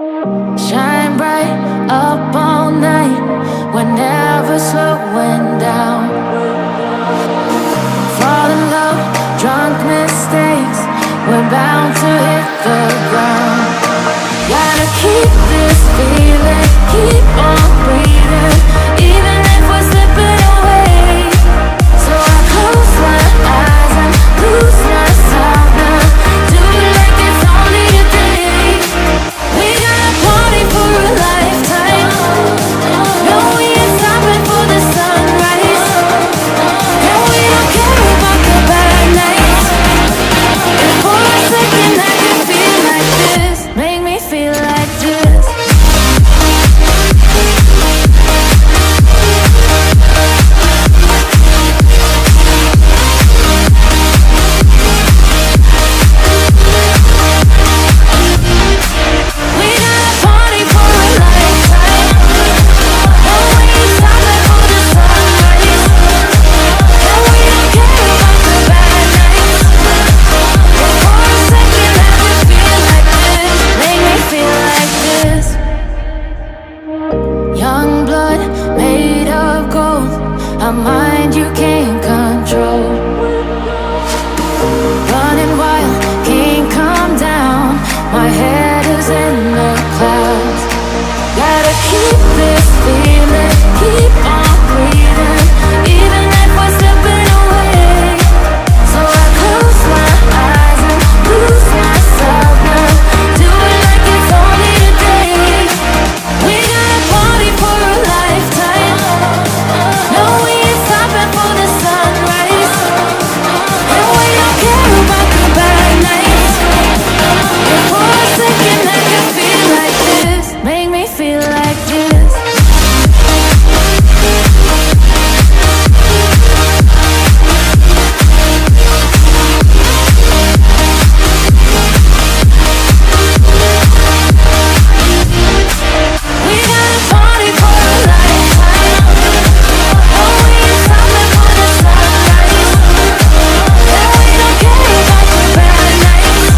Shine bright up all night, we're never slowing down. Fall in love, drunk mistakes, we're bound to hit the ground. Gotta keep this feeling, keep on breathing, even if we're slipping away. So I close my eyes and lose myself now. Do it like it's only a day. We got a party for a lifetime. No, we ain't stopping for the sunrise. And we don't care about the bad nights. If for a second I can feel like this, make me feel like this. We got a party for a lifetime. No, we ain't stopping for the sunrise. And we don't care about the bad nights. If for a second I can feel like this, make me feel like this. Young blood made of gold, a mind you can't control. Running wild, can't come down, my head is in the clouds. Gotta keep this feeling, keep on breathing, even if we're slipping away. So I close my eyes and lose myself now. Do it like it's only a day. We got a party for a lifetime. No, we ain't stopping for the sunrise. And we don't care about the bad nights. If for a second I can feel like this, make me feel like this. We got a party for a lifetime. No, we ain't stopping for the sunrise. And we don't care about the bad nights.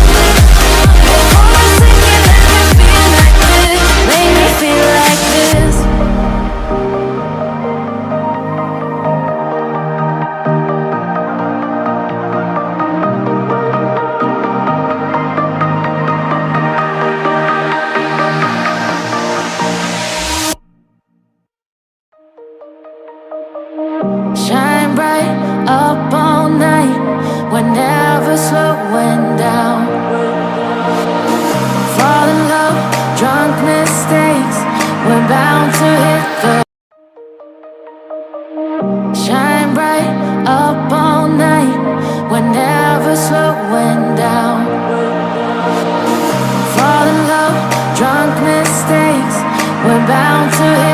If for a second I can feel like this, make me feel like this. Shine bright up all night, we're never slowing down. Fall in love, drunk mistakes, we're bound to hit the. Shine bright up all night, we're never slowing down. Fall in love, drunk mistakes, we're bound to hit